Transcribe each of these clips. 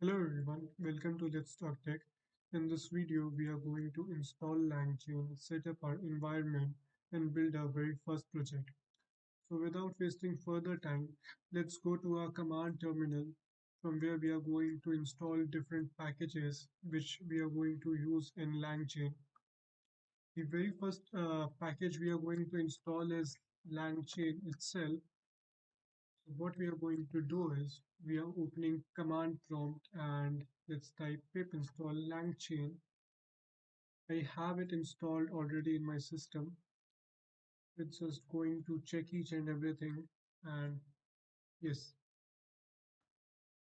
Hello everyone, welcome to Let's Talk Tech. In this video, we are going to install LangChain, set up our environment, and build our very first project. So without wasting further time, let's go to our command terminal from where we are going to install different packages which we are going to use in LangChain. The very first package we are going to install is LangChain itself. So what we are going to do is we are opening command prompt and let's type pip install langchain. I have it installed already in my system. It's just going to check each and everything, and yes.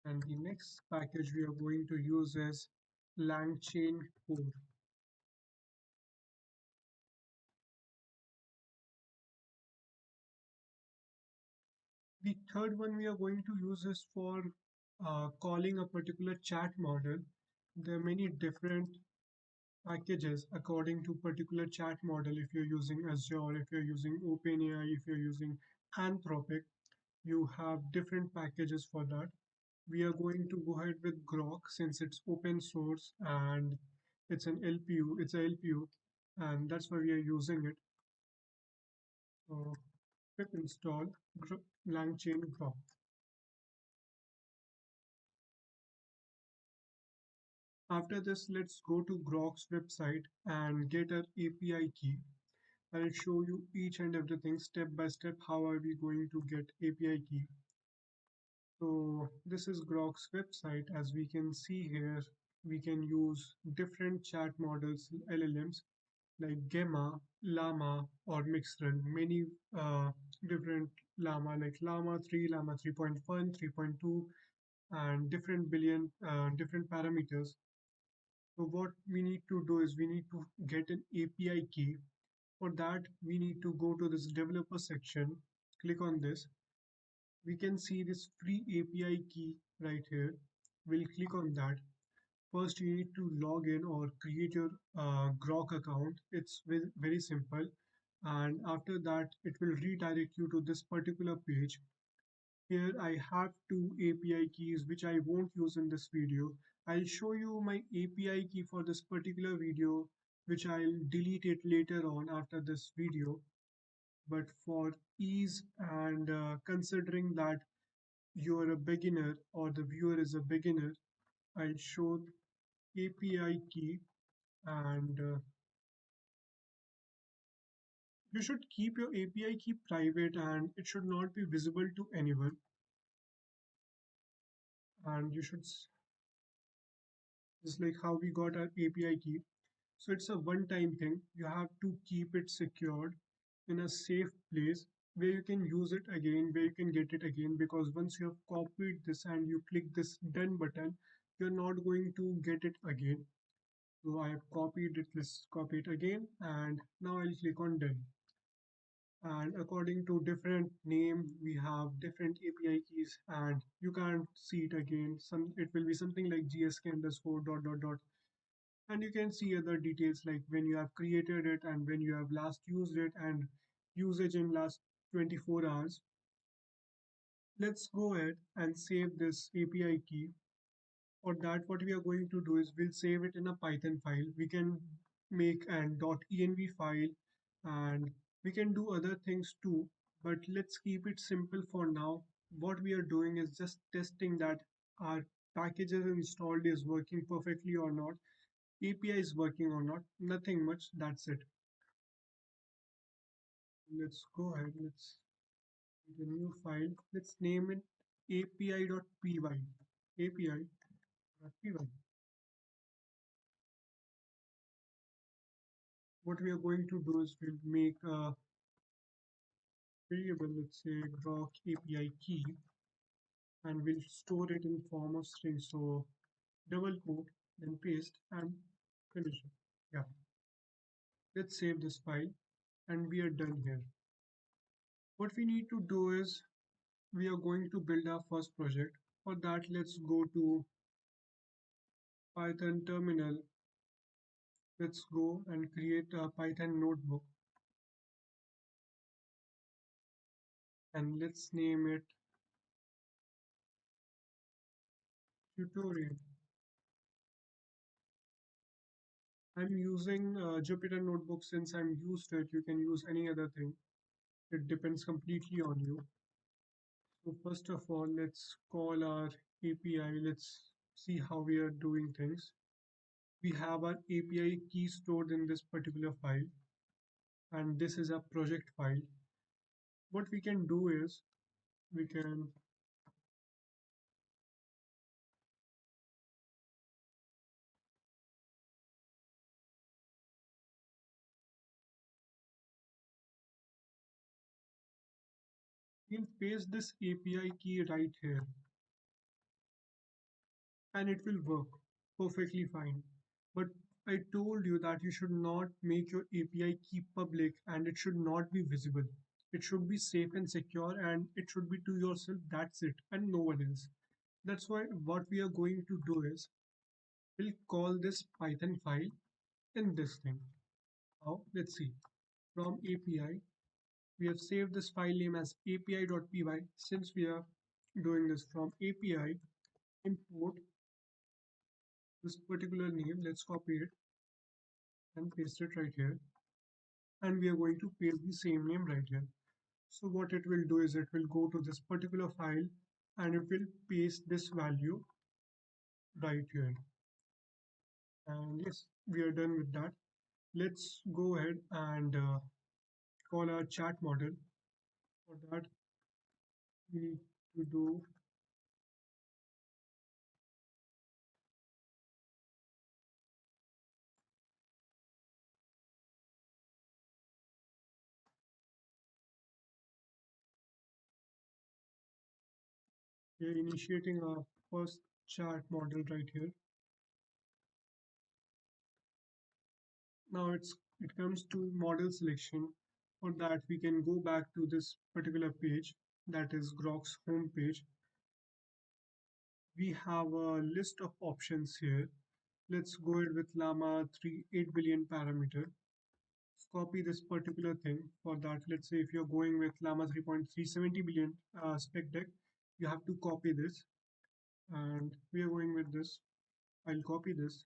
And the next package we are going to use is langchain core. The third one we are going to use is for calling a particular chat model. There are many different packages according to particular chat model. If you're using Azure, if you're using OpenAI, if you're using Anthropic, you have different packages for that. We are going to go ahead with Grok since it's open source and it's an LPU, it's a LPU, and that's why we are using it. So pip install LangChain Grok. After this, let's go to Grok's website and get an API key. I'll show you each and everything step by step. How are we going to get API key? So this is Grok's website. As we can see here, we can use different chat models, LLMs like Gemma, Llama, or Mixrun. Many different Llama like Llama 3, Llama 3.1, 3.2, and different billion different parameters. So what we need to do is we need to get an API key. For that, we need to go to this developer section, click on this. We can see this free API key right here. We'll click on that. First, you need to log in or create your Grok account. It's very simple. And after that, it will redirect you to this particular page. Here I have two API keys which I won't use in this video. I'll show you my API key for this particular video, which I'll delete it later on after this video. But for ease and considering that you're a beginner or the viewer is a beginner, I'll show API key and you should keep your API key private and it should not be visible to anyone. And you should just like how we got our API key. So it's a one-time thing. You have to keep it secured in a safe place where you can use it again, where you can get it again, because once you have copied this and you click this done button, you're not going to get it again. So I have copied it, let's copy it again, and now I'll click on done. And according to different name, we have different API keys, and you can't see it again. It will be something like gsk underscore dot dot dot, and you can see other details like when you have created it and when you have last used it and usage in last 24 hours. Let's go ahead and save this API key. For that, what we are going to do is we'll save it in a Python file. We can make an .env file and we can do other things too, but let's keep it simple for now. What we are doing is just testing that our packages installed is working perfectly or not, API is working or not, nothing much, that's it. Let's go ahead, let's create a new file. Let's name it api.py. api.py. What we are going to do is we'll make a variable, let's say grok API key, and we'll store it in form of string. So double quote, then paste and finish it. Yeah, let's save this file and we are done here. What we need to do is we are going to build our first project. For that, let's go to Python terminal. Let's go and create a Python notebook and let's name it tutorial. I'm using Jupyter Notebook since I'm used to it. You can use any other thing. It depends completely on you. So first of all, let's call our API. Let's see how we are doing things. We have our API key stored in this particular file, and this is a project file. What we can do is we can paste this API key right here, and it will work perfectly fine. But I told you that you should not make your API key public and it should not be visible. It should be safe and secure and it should be to yourself. That's it, and no one else. That's why what we are going to do is we'll call this Python file in this thing. Now, let's see. From API, we have saved this file name as api.py. Since we are doing this from API, import this particular name. Let's copy it and paste it right here. And we are going to paste the same name right here. So what it will do is it will go to this particular file and it will paste this value right here. And yes, we are done with that. Let's go ahead and call our chat model. For that, we need to do we are initiating our first chat model right here. Now it comes to model selection. For that, we can go back to this particular page, that is Grok's home page. We have a list of options here. Let's go ahead with Llama 3 8 billion parameter. Let's copy this particular thing. For that, let's say if you're going with Llama 3.3 70 billion spec deck, you have to copy this. And we are going with this. I'll copy this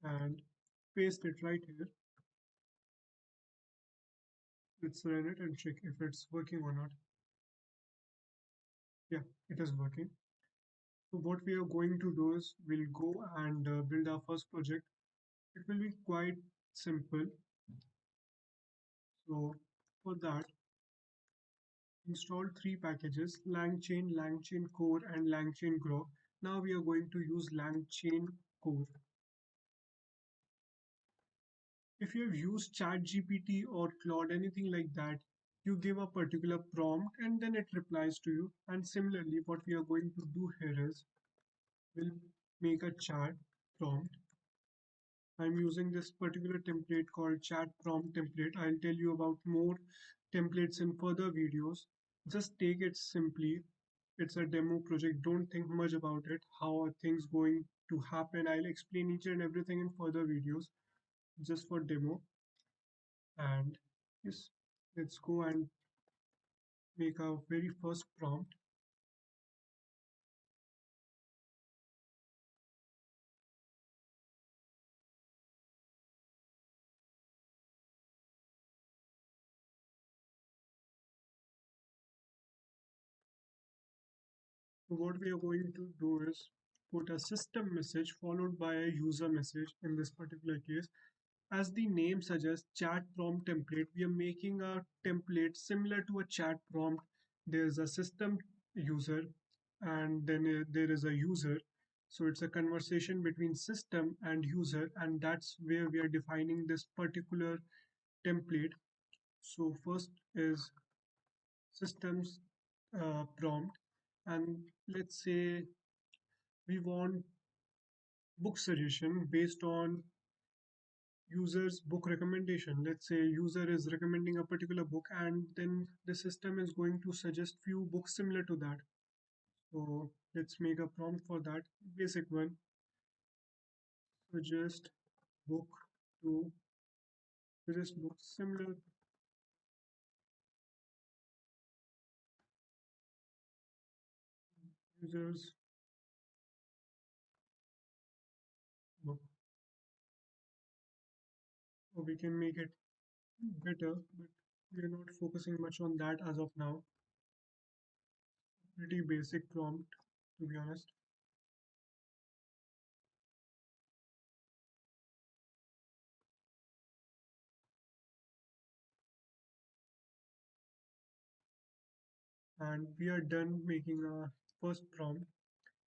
and paste it right here. Let's run it and check if it's working or not. Yeah, it is working. So what we are going to do is we'll go and build our first project. It will be quite simple. So for that, install three packages: LangChain, LangChain Core, and LangChain Grow. Now we are going to use LangChain Core. If you have used ChatGPT or Claude, anything like that, you give a particular prompt and then it replies to you. And similarly, what we are going to do here is we'll make a chat prompt. I'm using this particular template called chat prompt template. I'll tell you about more templates in further videos. Just take it simply. It's a demo project. Don't think much about it. How are things going to happen? I'll explain each and everything in further videos just for demo. And yes, let's go and make our very first prompt. So what we are going to do is put a system message followed by a user message in this particular case. As the name suggests, chat prompt template, we are making a template similar to a chat prompt. There's a system user and then there is a user. So it's a conversation between system and user, and that's where we are defining this particular template. So first is systems prompt, and let's say we want book suggestion based on user's book recommendation. Let's say user is recommending a particular book and then the system is going to suggest few books similar to that. So let's make a prompt for that. Basic one: suggest book to suggest books similar users book. Or we can make it better, but we are not focusing much on that as of now. Pretty basic prompt, to be honest. And we are done making our first prompt.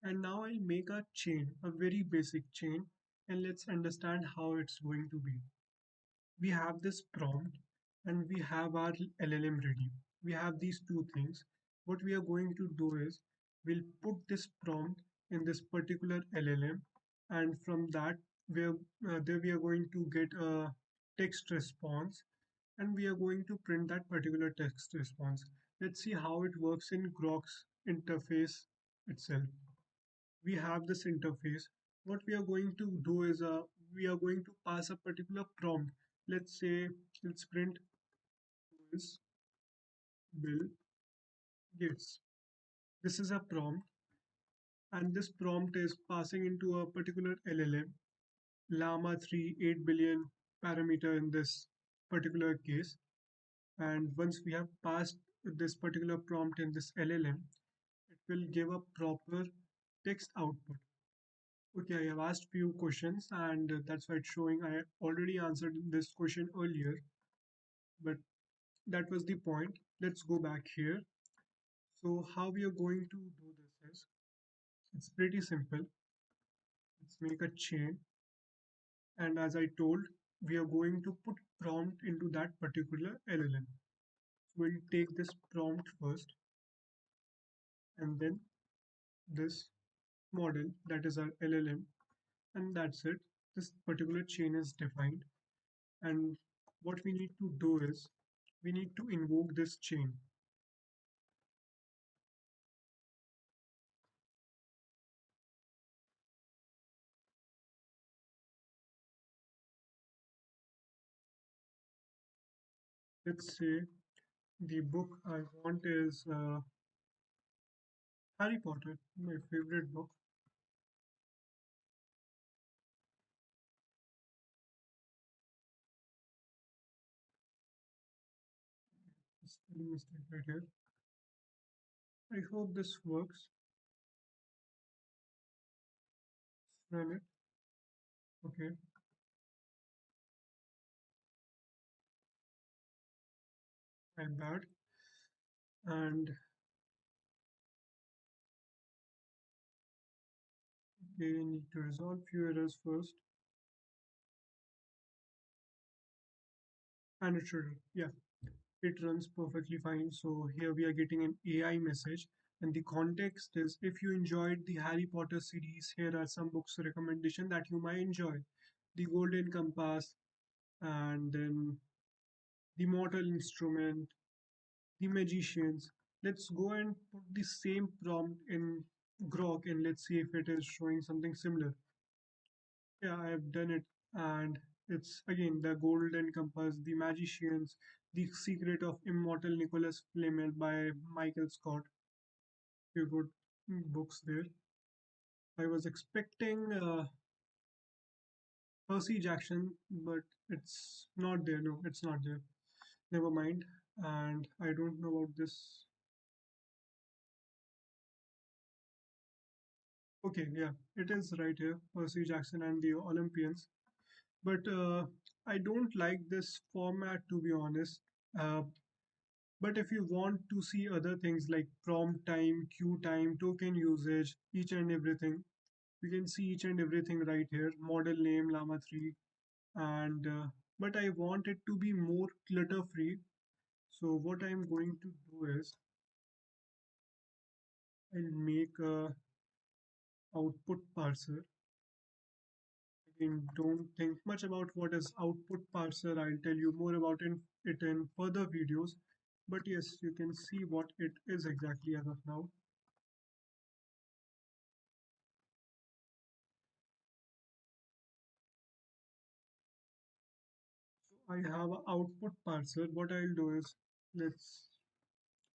And now I'll make a chain, a very basic chain, and let's understand how it's going to be. We have this prompt and we have our LLM ready. We have these two things. What we are going to do is we'll put this prompt in this particular LLM, and from that there we are going to get a text response, and we are going to print that particular text response. Let's see how it works in Grok's interface itself. We have this interface. What we are going to do is we are going to pass a particular prompt. Let's say let's print is Bill Gates. This is a prompt, and this prompt is passing into a particular LLM, Llama 3 8 billion parameter in this particular case. And once we have passed this particular prompt in this LLM, it will give a proper text output. Okay, I have asked few questions, and that's why it's showing I already answered this question earlier, but that was the point. Let's go back here. So how we are going to do this is it's pretty simple. Let's make a chain, and as I told, we are going to put prompt into that particular LLM. So we'll take this prompt first, and then this model, that is our LLM, and that's it. This particular chain is defined, and what we need to do is we need to invoke this chain. Let's say the book I want is Harry Potter, my favorite book. Spelling mistake right here. I hope this works. Run it. Okay. My bad. And we need to resolve few errors first. And it should, yeah, it runs perfectly fine. So here we are getting an AI message. And the context is if you enjoyed the Harry Potter series, here are some books recommendation that you might enjoy. The Golden Compass, and then The Mortal Instrument, The Magicians. Let's go and put the same prompt in Grok and let's see if it is showing something similar. Yeah, I have done it, and it's again the Golden Compass, The Magicians, The Secret of Immortal Nicholas Flamel by Michael Scott. Few good books there. I was expecting Percy Jackson, but it's not there. No, it's not there. Never mind. And I don't know about this. Okay, yeah, it is right here. Percy Jackson and the Olympians. But I don't like this format, to be honest. Uh, but if you want to see other things like prompt time, queue time, token usage, each and everything, you can see each and everything right here. Model name Llama 3, and but I want it to be more clutter free. So what I'm going to do is I'll make a output parser. Again, don't think much about what is output parser. I'll tell you more about it in further videos. But yes, you can see what it is exactly as of now. So I have an output parser. What I'll do is let's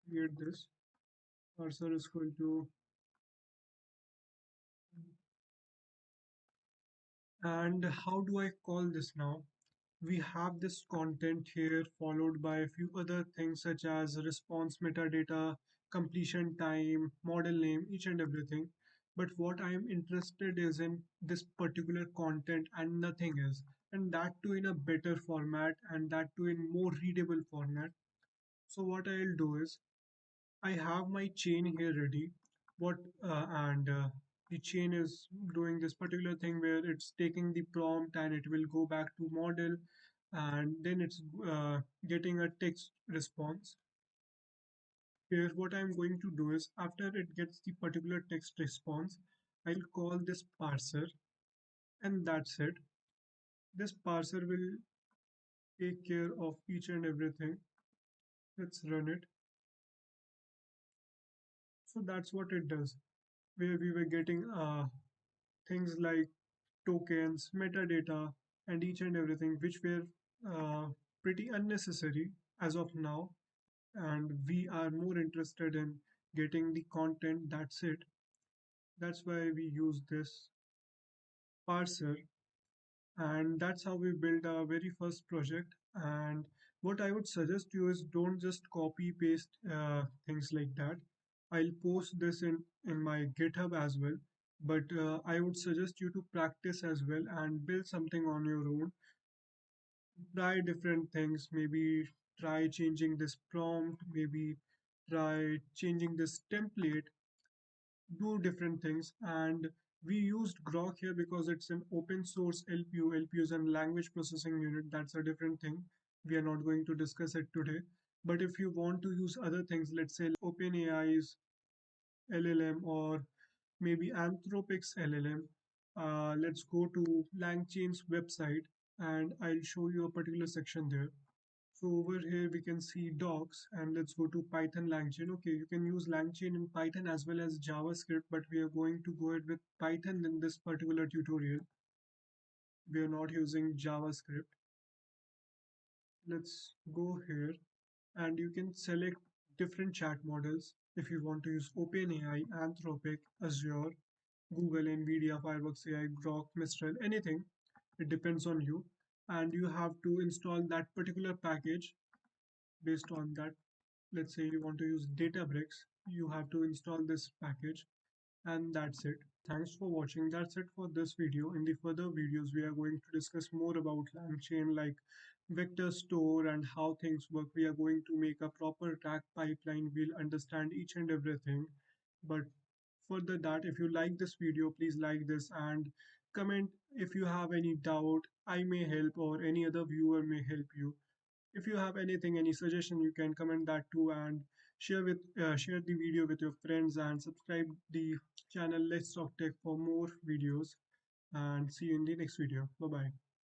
create this. Parser is going to And how do I call this now? We have this content here followed by a few other things such as response metadata, completion time, model name, each and everything. But what I am interested is in this particular content and nothing else. And that too in a better format and that too in more readable format. So what I'll do is I have my chain here ready. What and The chain is doing this particular thing where it's taking the prompt and it will go back to model, and then it's getting a text response. Here, what I'm going to do is after it gets the particular text response, I'll call this parser, and that's it. This parser will take care of each and everything. Let's run it. So that's what it does. Where we were getting things like tokens, metadata, and each and everything, which were uh, pretty unnecessary as of now. And we are more interested in getting the content. That's it. That's why we use this parser. And that's how we build our very first project. And what I would suggest you is don't just copy paste things like that. I'll post this in my GitHub as well, but I would suggest you to practice as well and build something on your own. Try different things, maybe try changing this prompt, maybe try changing this template, do different things. And we used Grok here because it's an open source LPU. LPU is a language processing unit. That's a different thing. We are not going to discuss it today. But if you want to use other things, let's say OpenAI's LLM or maybe Anthropic's LLM, let's go to LangChain's website and I'll show you a particular section there. So over here we can see docs, and let's go to Python LangChain. Okay, you can use LangChain in Python as well as JavaScript, but we are going to go ahead with Python in this particular tutorial. We are not using JavaScript. Let's go here and you can select different chat models if you want to use OpenAI, Anthropic, Azure, Google, Nvidia, Firefox AI, Grok, Mistral, anything. It depends on you. And you have to install that particular package based on that. Let's say you want to use Databricks, you have to install this package, and that's it. Thanks for watching. That's it for this video. In the further videos we are going to discuss more about LangChain, like vector store and how things work. We are going to make a proper track pipeline. We'll understand each and everything. But further that, if you like this video, please like this and comment if you have any doubt. I may help or any other viewer may help you. If you have anything, any suggestion, you can comment that too, and share the video with your friends and subscribe the channel Let's Talk Tech for more videos, and see you in the next video. Bye bye.